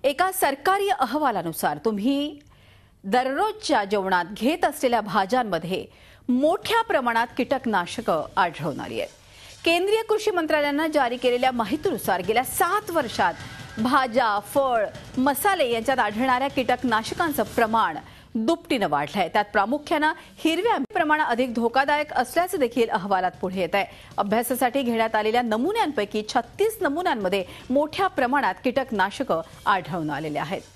एका सरकारी अहवालानुसार तुम्ही दररोजच्या जेवणात घेत असलेल्या भाज्यांमध्ये मोठ्या प्रमाणात कीटकनाशके आढळून आली आहेत। केंद्रीय कृषी मंत्रालयाने जारी केलेल्या माहितीनुसार गेल्या 7 वर्षात भाज्या, फळ, मसाले यांच्यात आढळणाऱ्या कीटकनाशकांचं प्रमाण दुपटीने वाढलं आहे। त्यात प्रामुख्याने हिरव्या प्रमाण अधिक धोकादायक असल्याचे देखील अहवालात पुढे येत आहे। अभ्यासासाठी घेण्यात आलेल्या नमुन्यांपैकी 36 नमुन्यांमध्ये मोठ्या प्रमाणात कीटकनाशके आढळून आलेले आहेत।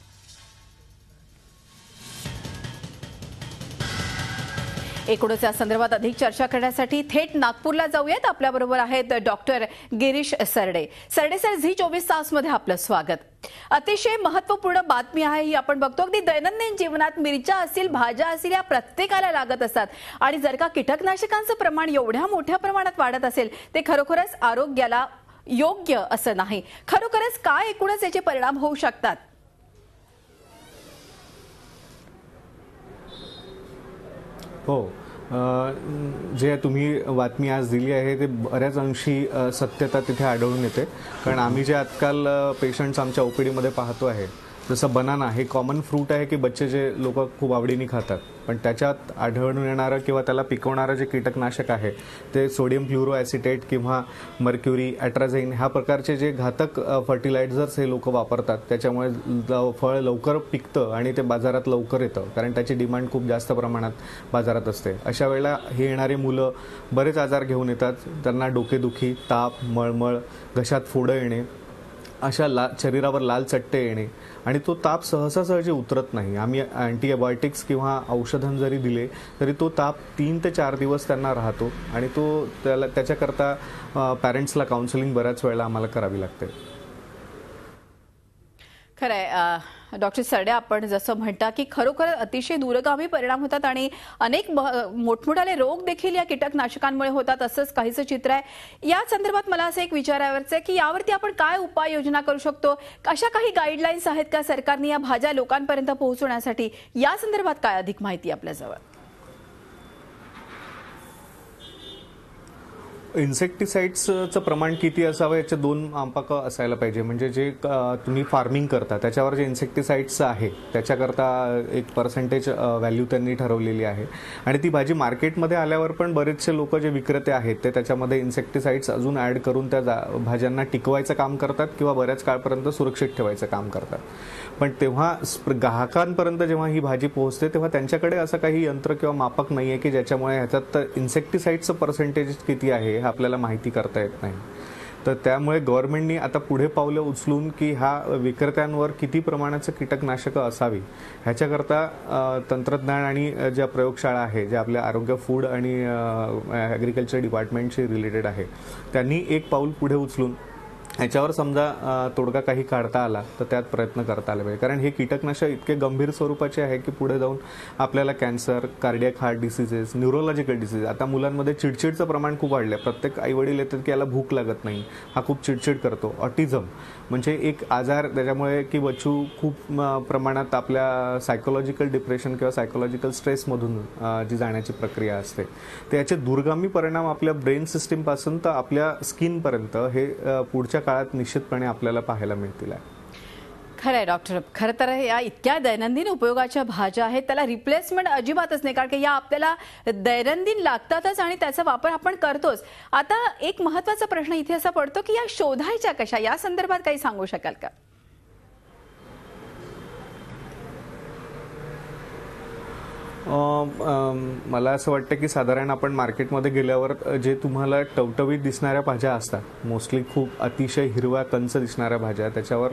एकूणच या संदर्भात अधिक चर्चा करण्यासाठी थेट नागपूरला जाऊयात। आपल्याबरोबर आहेत डॉक्टर गिरीश सरडे। सरडे सर, झी24 तासमध्ये आपलं स्वागत। अतिशय महत्त्वपूर्ण बातमी आहे ही। आपण बघतो अगदी दैनंदिन जीवनात मिरच्या असतील, भाज्या असतील, या प्रत्येकाला लागत असतात आणि जर का कीटकनाशकांचं प्रमाण एवढ्या मोठ्या प्रमाणात वाढत असेल ते खरोखरच आरोग्याला योग्य असं नाही। खरोखरच काय एकूणच याचे परिणाम होऊ शकतात? हो, जे तुम्ही बातमी आज दिली आहे ते बऱ्याच अंशी सत्यता तिथे आढळून येते। कारण आम्ही जे आजकाल पेशंट्स आमच्या ओपीडीमध्ये पाहतो आहे, जसं बनाना हे कॉमन फ्रूट आहे की बच्चे जे लोक खूप आवडीने खातात, पण त्याच्यात आढळून येणारं किंवा त्याला पिकवणारं जे कीटकनाशक आहे ते सोडियम फ्लोरोएसिटेट किंवा मर्क्युरी, अॅट्राझाइन ह्या प्रकारचे जे घातक फर्टिलायझर्स हे लोक वापरतात। त्याच्यामुळे फळ लवकर पिकतं आणि ते बाजारात लवकर येतं, कारण त्याची डिमांड खूप जास्त प्रमाणात बाजारात असते। अशा वेळेला हे येणारे मुलं बरेच आजार घेऊन येतात। त्यांना डोकेदुखी, ताप, मळमळ, घशात फोडं येणे, अशा शरीरावर लाल चट्टे येणे आणि तो ताप सहजी उतरत नाही। आम्ही अँटीबायोटिक्स किंवा औषधं जरी दिले तरी तो ताप 3 ते 4 दिवस त्यांना राहतो आणि त्याच्याकरता पॅरेंट्सला काउन्सिलिंग बऱ्याच वेळेला आम्हाला करावी लागते। खरंय डॉक्टर सरडे, आपण जसं म्हणता की खरोखर अतिशय दूरगामी परिणाम होतात आणि अनेक मोठमोठाले रोग देखील या कीटकनाशकांमुळे होतात, असंच काहीसं चित्र आहे। या संदर्भात मला असं एक विचारायचं आहे की यावरती आपण काय उपाययोजना करू शकतो? अशा काही गाईडलाईन्स आहेत का सरकारने या भाज्या लोकांपर्यंत पोहोचवण्यासाठी? या संदर्भात काय अधिक माहिती आपल्याजवळ? इन्सेक्टिसाइड्सचं प्रमाण किती असावं याचे 2 मापक असायला पाहिजे। म्हणजे जे तुम्ही फार्मिंग करता त्याच्यावर जे इन्सेक्टिसाइड्स आहे त्याच्याकरता एक पर्सेंटेज व्हॅल्यू त्यांनी ठरवलेली आहे आणि ती भाजी मार्केटमध्ये आल्यावर पण बरेचसे लोक जे विक्रेते आहेत ते त्याच्यामध्ये इन्सेक्टिसाइड्स अजून ॲड करून त्या भाज्यांना टिकवायचं काम करतात किंवा बऱ्याच काळपर्यंत सुरक्षित ठेवायचं काम करतात। पण तेव्हा ग्राहकांपर्यंत जेव्हा ही भाजी पोहोचते तेव्हा त्यांच्याकडे असं काही यंत्र किंवा मापक नाही आहे की ज्याच्यामुळे ह्याच्यात इन्सेक्टिसाइड्सचं पर्सेंटेज किती आहे हे आपल्याला माहिती करता येत नाही। तर त्यामुळे गव्हर्नमेंटनी आता पुढे पावलं उचलून की हा विक्रेत्यांवर किती प्रमाणाचं कीटकनाशकं असावी ह्याच्याकरता तंत्रज्ञान आणि ज्या प्रयोगशाळा आहे ज्या आपल्या आरोग्य, फूड आणि ॲग्रिकल्चर डिपार्टमेंटशी रिलेटेड आहे, त्यांनी एक पाऊल पुढे उचलून ह्याच्यावर समजा तोडगा काही काढता आला तर त्यात प्रयत्न करता आले पाहिजे। कारण हे कीटकनाशक इतके गंभीर स्वरूपाचे आहे की पुढे जाऊन आपल्याला cancer, cardiac heart diseases, neurological disease, आता मुलांमध्ये चिडचिडचं प्रमाण खूप वाढलं आहे। प्रत्येक आईवडील येतात की याला भूक लागत नाही, हा खूप चिडचिड करतो। ऑटिझम म्हणजे एक आजार त्याच्यामुळे की बच्चू खूप प्रमाणात आपल्या सायकोलॉजिकल डिप्रेशन किंवा सायकोलॉजिकल स्ट्रेसमधून जी जाण्याची प्रक्रिया असते तर याचे दूरगामी परिणाम आपल्या ब्रेन सिस्टीमपासून तर आपल्या स्किनपर्यंत हे पुढच्या काळात निश्चितपणे आपल्याला पाहायला मिळतील। खरंय डॉक्टर, खरं तर या इतक्या दैनंदिन उपयोगाच्या भाज्या आहेत त्याला रिप्लेसमेंट अजिबातच नाही, कारण की या आपल्याला दैनंदिन लागतातच आणि त्याचा वापर आपण करतोच। आता एक महत्त्वाचा प्रश्न इथे असा पडतो की या शोधायच्या कशा? या संदर्भात काही सांगू शकाल का? मला असं वाटतं की साधारण आपण मार्केटमध्ये गेल्यावर जे तुम्हाला टवटवीत दिसणाऱ्या भाज्या असतात, मोस्टली खूप अतिशय हिरव्या कंच दिसणाऱ्या भाज्या, त्याच्यावर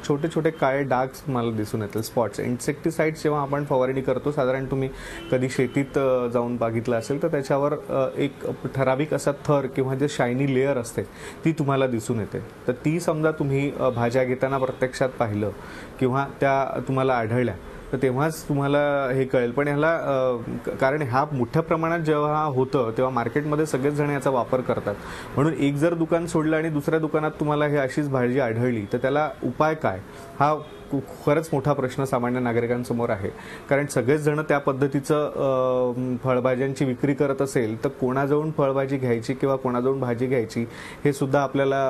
छोटे छोटे काळे डाग मला दिसून येतील, स्पॉट्स। इन्सेक्टिसाइड्स जेव्हा आपण फवारणी करतो, साधारण तुम्ही कधी शेतीत जाऊन बघितलं असेल तर त्याच्यावर एक ठराविक असा थर किंवा जे शायनी लेअर असते ती तुम्हाला दिसून येते। तर ती समजा तुम्ही भाज्या घेताना प्रत्यक्षात पाहिलं किंवा त्या तुम्हाला आढळल्या तर तेव्हाच तुम्हाला हे कळेल। पण ह्याला कारण ह्या मोठ्या प्रमाणात जेव्हा होतं तेव्हा मार्केटमध्ये सगळेच जण याचा वापर करतात, म्हणून एक जर दुकान सोडलं आणि दुसऱ्या दुकानात तुम्हाला हे अशीच भाजी आढळली तर त्याला उपाय काय हा खरंच मोठा प्रश्न सामान्य नागरिकांसमोर आहे. कारण सगळेच जण त्या पद्धतीचं फळभाज्यांची विक्री करत असेल तर कोणाजवळून फळभाजी घ्यायची किंवा कोणाजवळून भाजी घ्यायची हे सुद्धा आपल्याला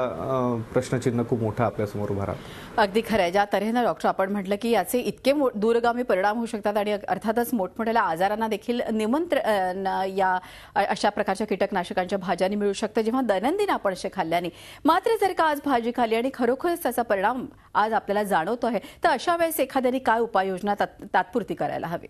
प्रश्नचिन्ह खूप मोठा आपल्यासमोर उभा राहतो. अगदी खरं आहे. ज्या तऱ्हेनं डॉक्टर आपण म्हटलं की याचे इतके दूरगामी परिणाम होऊ शकतात आणि अर्थातच मोठमोठ्या आजारांना देखील निमंत्रण या अशा प्रकारच्या कीटकनाशकांच्या भाज्यांनी मिळू शकतं जेव्हा दैनंदिन आपण असे खाल्ल्याने. मात्र जर का आज भाजी खाल्ली आणि खरोखरच त्याचा परिणाम आज आपल्याला जाणवतो आहे तर अशा वेळेस एखाद्याने काय उपाययोजना तात्पुरती करायला हवी?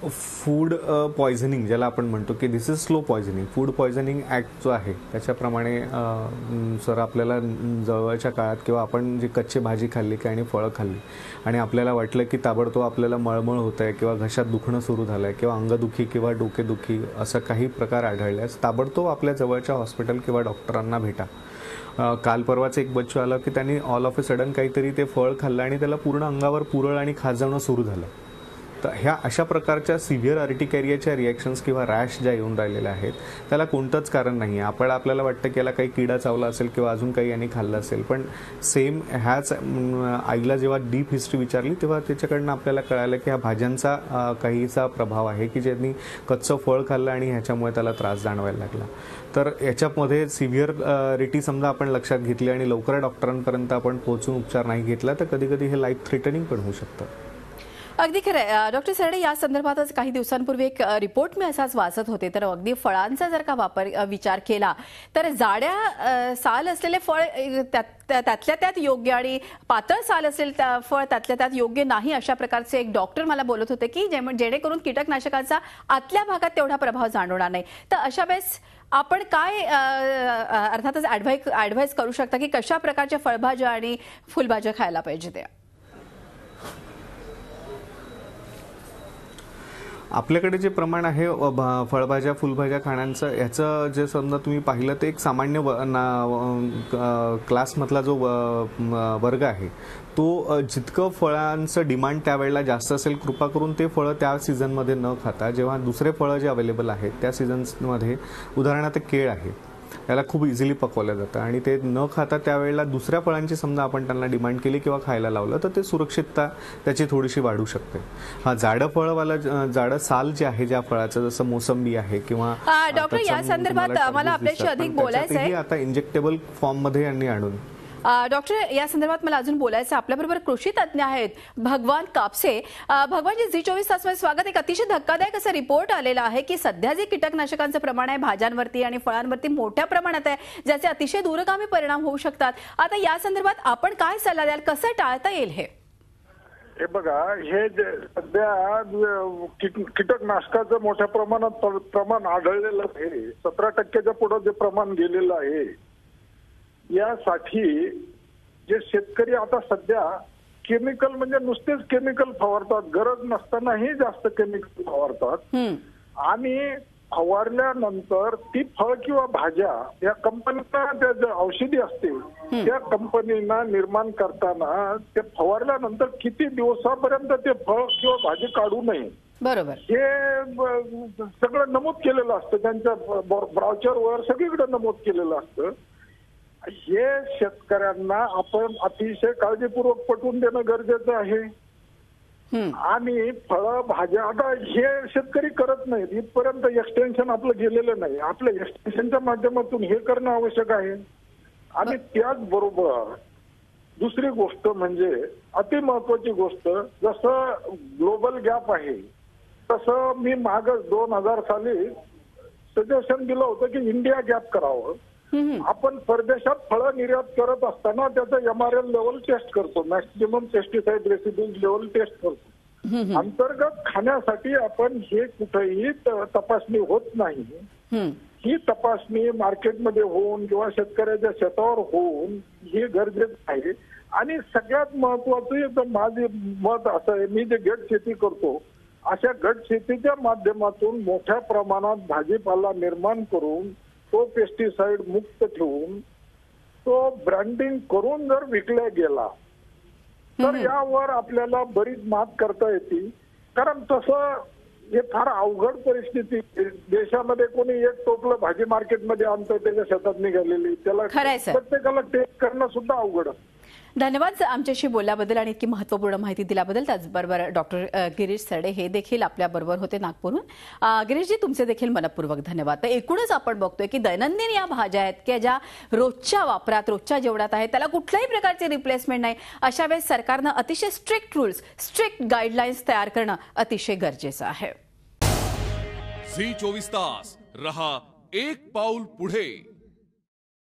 फूड पॉयझनिंग ज्याला आपण म्हणतो की this is slow poisoning. Food poisoning act जो आहे त्याच्याप्रमाणे सर आपल्याला जवळच्या काळात किंवा आपण जी कच्ची भाजी खाल्ली की आणि फळं खाल्ली आणि आपल्याला वाटलं की ताबडतोब आपल्याला मळमळ होत आहे किंवा घशात दुखणं सुरू झालं आहे किंवा अंगदुखी किंवा डोकेदुखी असं काही प्रकार आढळल्यास ताबडतोब आपल्या जवळच्या हॉस्पिटल किंवा डॉक्टरांना भेटा. काल परवाच एक बच्चू आलं की त्यांनी ऑल ऑफ अ सडन काहीतरी ते फळ खाल्लं आणि त्याला पूर्ण अंगावर पुरळ आणि खाजवणं सुरू झालं. तर ह्या अशा प्रकारच्या सिव्हिअर अर्टिकॅरियाच्या रिॲक्शन्स किंवा रॅश ज्या येऊन राहिलेल्या आहेत त्याला कोणतंच कारण नाही आहे. आपल्याला वाटतं की याला काही किडा चावला असेल किंवा अजून काही यांनी खाल्लं असेल, पण सेम ह्याच आईला जेव्हा डीप हिस्ट्री विचारली तेव्हा त्याच्याकडनं आपल्याला कळालं की ह्या भाज्यांचा काहीचा प्रभाव आहे की ज्यांनी कच्चं फळ खाल्लं आणि ह्याच्यामुळे त्याला त्रास जाणवायला लागला. तर याच्यामध्ये सिव्हिअरिटी समजा आपण लक्षात घेतली आणि लवकर डॉक्टरांपर्यंत आपण पोहोचून उपचार नाही घेतला तर कधी कधी हे लाईफ थ्रेटनिंग पण होऊ शकतं. अगदी खरं आहे. डॉक्टर सरडे, या संदर्भातच काही दिवसांपूर्वी एक रिपोर्ट मी असाच वाचत होते. तर अगदी फळांचा जर का विचार केला तर जाड्या साल असलेले फळ त्यातल्या त्यात योग्य आणि पातळ साल असलेले फळ त्यातल्या त्यात योग्य नाही अशा प्रकारचे एक डॉक्टर मला बोलत होते की जेणेकरून कीटकनाशकांचा आतल्या भागात तेवढा प्रभाव जाणवणार नाही. तर अशा वेळेस आपण काय अर्थातच ॲडव्हाइस करू शकता की कशा प्रकारच्या फळभाज्या आणि फुलभाज्या खायला पाहिजे त्या? आपल्याकडे जे प्रमाण आहे फळभाज्या फुलभाज्या खाण्याचं ह्याचं जे समजा तुम्ही पाहिलं ते एक सामान्य क्लासमधला जो वर्ग आहे तो जितकं फळांचं डिमांड त्यावेळेला जास्त असेल कृपा करून ते फळं त्या सीझनमध्ये न खाता जेव्हा दुसरे फळं जे अवेलेबल आहेत त्या सीझन्समध्ये उदाहरणार्थ केळ आहे याला खूप इझिली पकवलं जातं आणि ते न खाता त्यावेळेला दुसऱ्या फळांची समजा आपण त्यांना डिमांड केली किंवा खायला लावलं तर ते सुरक्षितता त्याची थोडीशी वाढू शकते. हा जाडं फळवाला जाडं साल जे आहे ज्या फळाचं जसं मोसंबी आहे किंवा डॉक्टर या संदर्भात मला आपल्याशी अधिक बोलायचं आहे. आता इंजेक्टेबल फॉर्म मध्ये यांनी आणून डॉक्टर या संदर्भात मला अजून बोलायचं. आपल्याबरोबर कृषी तज्ज्ञ आहेत भगवान कापसे. भगवानजी, झी24 तासमध्ये स्वागत. एक अतिशय धक्कादायक असा रिपोर्ट आलेला आहे की सध्या जे कीटकनाशकांचं प्रमाण आहे भाज्यांवरती आणि फळांवरती मोठ्या प्रमाणात आहे ज्याचे अतिशय दूरगामी परिणाम होऊ शकतात. आता या संदर्भात आपण काय सल्ला द्याल, कसं टाळता येईल हे? हे बघा, हे सध्या कीटकनाशकाचं मोठ्या प्रमाणात प्रमाण आढळलेलं आहे. 17% पुढे जे प्रमाण गेलेलं आहे यासाठी जे शेतकरी आता सध्या केमिकल म्हणजे नुसतेच केमिकल फवारतात, गरज नसतानाही जास्त केमिकल फवारतात आणि फवारल्यानंतर ती फळ किंवा भाज्या या कंपनीना त्या ज्या औषधी असतील त्या कंपनीना निर्माण करताना ते फवारल्यानंतर किती दिवसापर्यंत ते फळ किंवा भाजी काढू नये बरोबर हे सगळं नमूद केलेलं असतं. त्यांच्या ब्राउचरवर सगळीकडे नमूद केलेलं असतं. हे शेतकऱ्यांना आपण अतिशय काळजीपूर्वक पटवून देणं गरजेचं आहे. आणि फळं भाज्या आता हे शेतकरी करत नाहीत, इथपर्यंत एक्सटेन्शन आपलं गेलेलं नाही. आपल्या एक्सटेन्शनच्या माध्यमातून हे करणं आवश्यक आहे. आणि त्याचबरोबर दुसरी गोष्ट म्हणजे अति महत्वाची गोष्ट, जसं ग्लोबल गॅप आहे तसं मी मागच 2000 साली सजेशन दिलं होतं की इंडिया गॅप करावं. आपण परदेशात फळं निर्यात करत असताना त्याचं MRL लेवल टेस्ट करतो, maximum pesticide residues level test करतो. अंतर्गत खाण्यासाठी आपण हे कुठेही तपासणी होत नाही. ही तपासणी मार्केटमध्ये होऊन किंवा शेतकऱ्याच्या शेतावर होऊन हे गरजेचं आहे. आणि सगळ्यात महत्वाचं माझे मत असं आहे, मी जे गट शेती करतो अशा गट शेतीच्या माध्यमातून मोठ्या प्रमाणात भाजीपाला निर्माण करून तो पेस्टिसाइड मुक्त ठेवून तो ब्रँडिंग करून जर विकला गेला तर यावर आपल्याला बरीच मात करता येते. कारण तसं हे फार अवघड परिस्थिती. देशामध्ये कोणी एक टोपलं भाजी मार्केटमध्ये आणतं त्याच्या शेतात निघालेली, त्याला खरंय सर. प्रत्येकाला टेस्ट करणं सुद्धा अवघड आहे. धन्यवाद आमच्याशी बोलल्याबद्दल आणि इतकी महत्त्वपूर्ण माहिती दिल्याबद्दल. त्याचबरोबर डॉक्टर गिरीश सरडे हे देखील आपल्याबरोबर होते नागपूरहून. गिरीशजी, तुमचे देखील मनपूर्वक धन्यवाद. तर एकूणच आपण बघतोय की दैनंदिन या भाज्या आहेत की ज्या रोजच्या वापरात रोजच्या जेवणात आहेत, त्याला कुठल्याही प्रकारची रिप्लेसमेंट नाही. अशा वेळेस सरकारनं अतिशय स्ट्रिक्ट रूल्स, स्ट्रिक्ट गाईडलाईन्स तयार करणं अतिशय गरजेचं आहे. झी 24 तास रहा एक पाऊल पुढे.